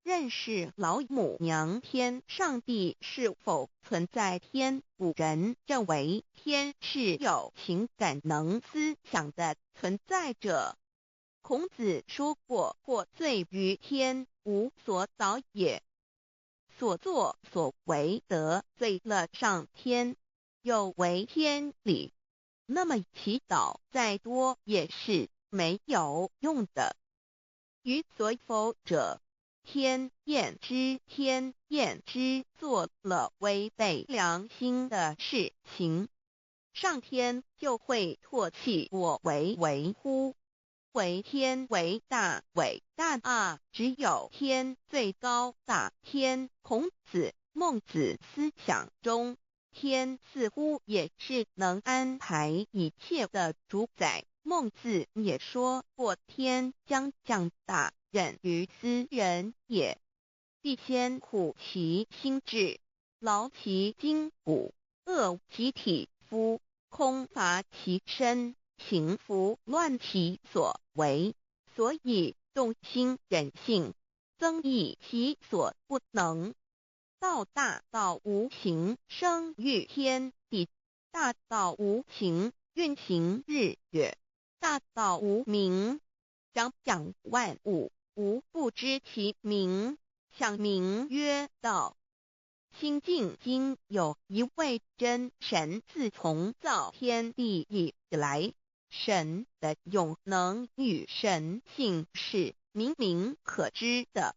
认识老母娘天上帝是否存在天，古人认为天是有情感能思想的存在者。孔子说过：或罪于天，无所导也。所作所为得罪了上天，有违天理，那么祈祷再多也是没有用的。予所否者，天厌之，天厌之，做了违背良心的事情，上天就会唾弃我为乎？为天为大，伟大啊！只有天最高大。孔子、孟子思想中，天似乎也是能安排一切的主宰。孟子也说过：天将降大任于斯人也，必先苦其心志，劳其筋骨，饿其体肤，空乏其身，行拂乱其所为，所以动心忍性，增益其所不能。道大道无形，生育天地；大道无形，运行日月；大道无名，掌养万物。吾不知其名，想名曰道。新晋经有一位真神，自从造天地以来，神的永能与神性是明明可知的，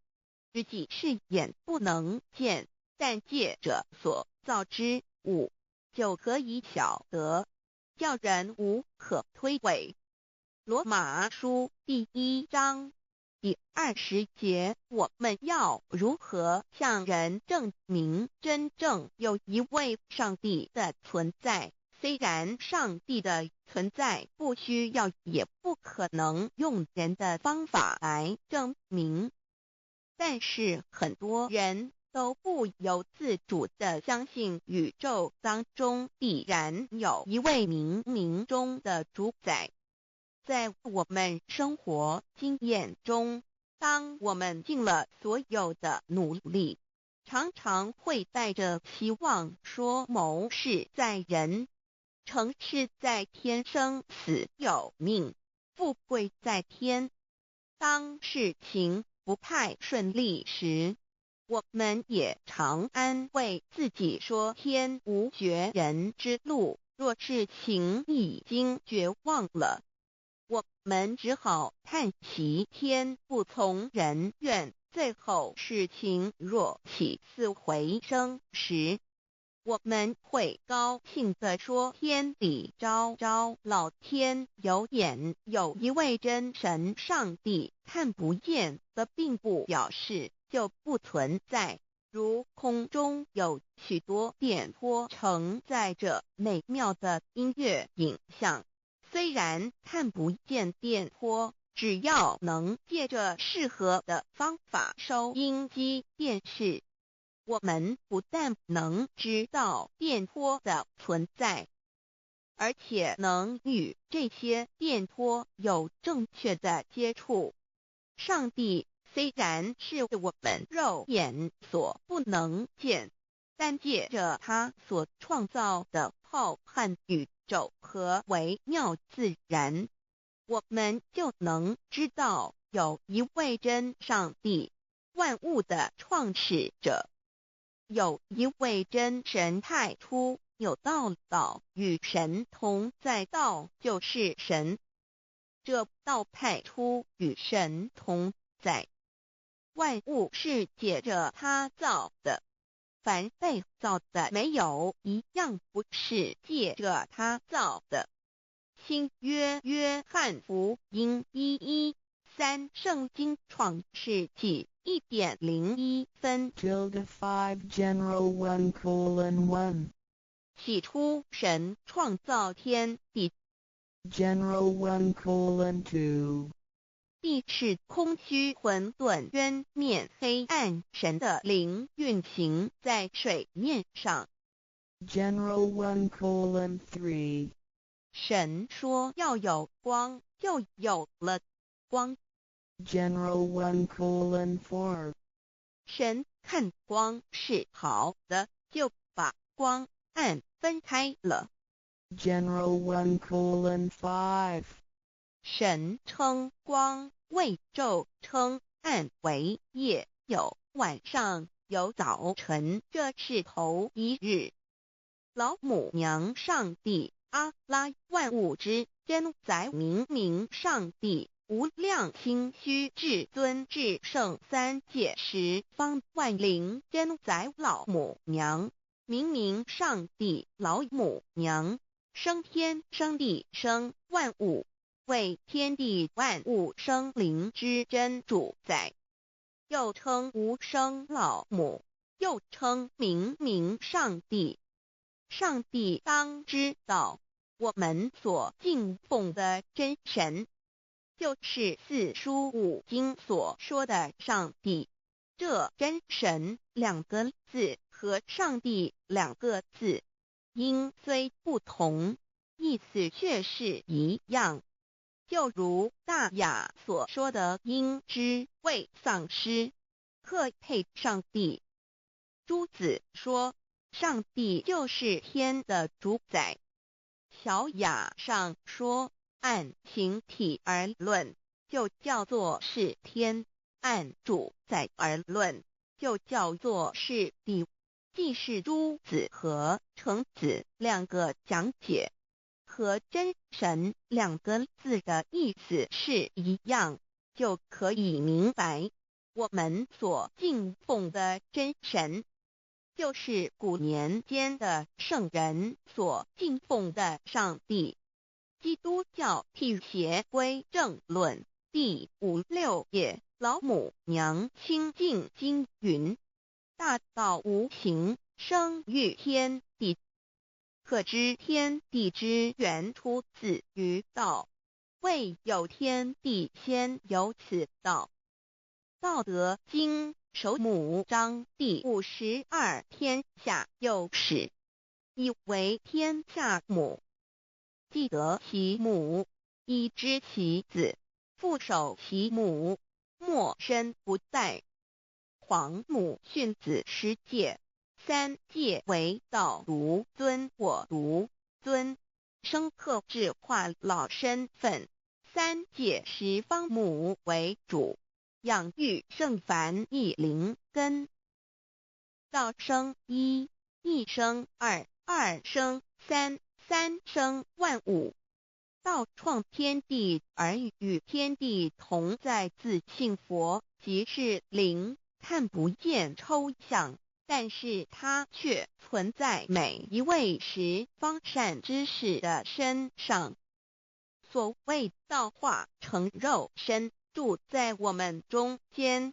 实际是眼不能见，但借着所造之物，就可以晓得，叫人无可推诿。罗马书第1章第20节，我们要如何向人证明真正有一位上帝的存在？虽然上帝的存在不需要也不可能用人的方法来证明，但是很多人都不由自主地相信宇宙当中必然有一位冥冥中的主宰。在我们生活经验中，当我们尽了所有的努力，常常会带着期望说谋事在人，成事在天，生死有命，富贵在天。当事情不太顺利时，我们也常安慰自己说天无绝人之路，若事情已经绝望了，我们只好叹息天不从人愿。最后事情若起死回生时，我们会高兴地说天理昭昭，老天有眼。有一位真神上帝，看不见的并不表示就不存在，如空中有许多电波承载着美妙的音乐影像，虽然看不见电波，只要能借着适合的方法收音机电视，我们不但能知道电波的存在，而且能与这些电波有正确的接触。上帝虽然是我们肉眼所不能见，但借着他所创造的浩瀚宇宙和微妙自然，我们就能知道有一位真上帝，万物的创始者。有一位真神太初有道，道与神同在，道就是神。这道太初与神同在，万物是借着他造的，凡被造的没有一样不是借着他造的。新约约翰福音1:13，圣经创世纪1.01分。5 General 1:1 起初神创造天地， General 1:2 地是空虚混沌渊面黑暗，神的灵运行在水面上。 General 1:3 神说要有光，就有了光。 General 1:4神看光是好的，就把光暗分开了。General 1:5. 神称光为昼，称暗为夜，有晚上，有早晨，这是头一日。老母娘上帝阿拉，万物之真宰，明明上帝无量心虚至尊至圣三界十方万灵真宰老母娘，明明上帝老母娘，生天生地生万物，为天地万物生灵之真主宰，又称无生老母，又称明明上帝。上帝当知道，我们所敬奉的真神，就是四书五经所说的上帝。这真神两个字和上帝两个字，音虽不同，意思却是一样。就如大雅所说的音之谓丧失，可配上帝。朱子说，上帝就是天的主宰。小雅上说，按形体而论，就叫做是天；按主宰而论，就叫做是地。既是朱子和程子两个讲解，和真神两个字的意思是一样，就可以明白，我们所敬奉的真神，就是古年间的圣人所敬奉的上帝。基督教辟邪归正论第56页，老母娘清净经云：大道无形，生育天地，可知天地之源出自于道，未有天地，先有此道。道德经首母章第52，天下有始，以为天下母。既得其母，以知其子，父守其母，莫身不在。皇母训子十戒，三戒为道如尊我如尊，生克制化老身份。三戒十方母为主，养育圣凡一灵根。道生一，一生二，二生三，三生万物。道创天地而与天地同在，自性佛，即是灵，看不见抽象，但是它却存在每一位十方善知识的身上。所谓道化成肉身，住在我们中间。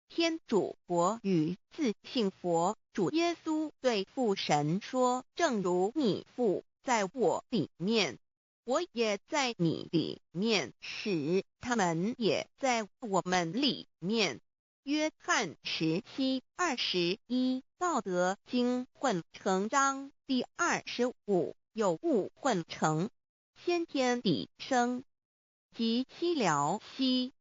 天主佛与自性佛主耶稣对父神说，正如你父在我里面，我也在你里面，使他们也在我们里面。约翰17:21，道德经混成章第25，有物混成，先天地生，即西辽西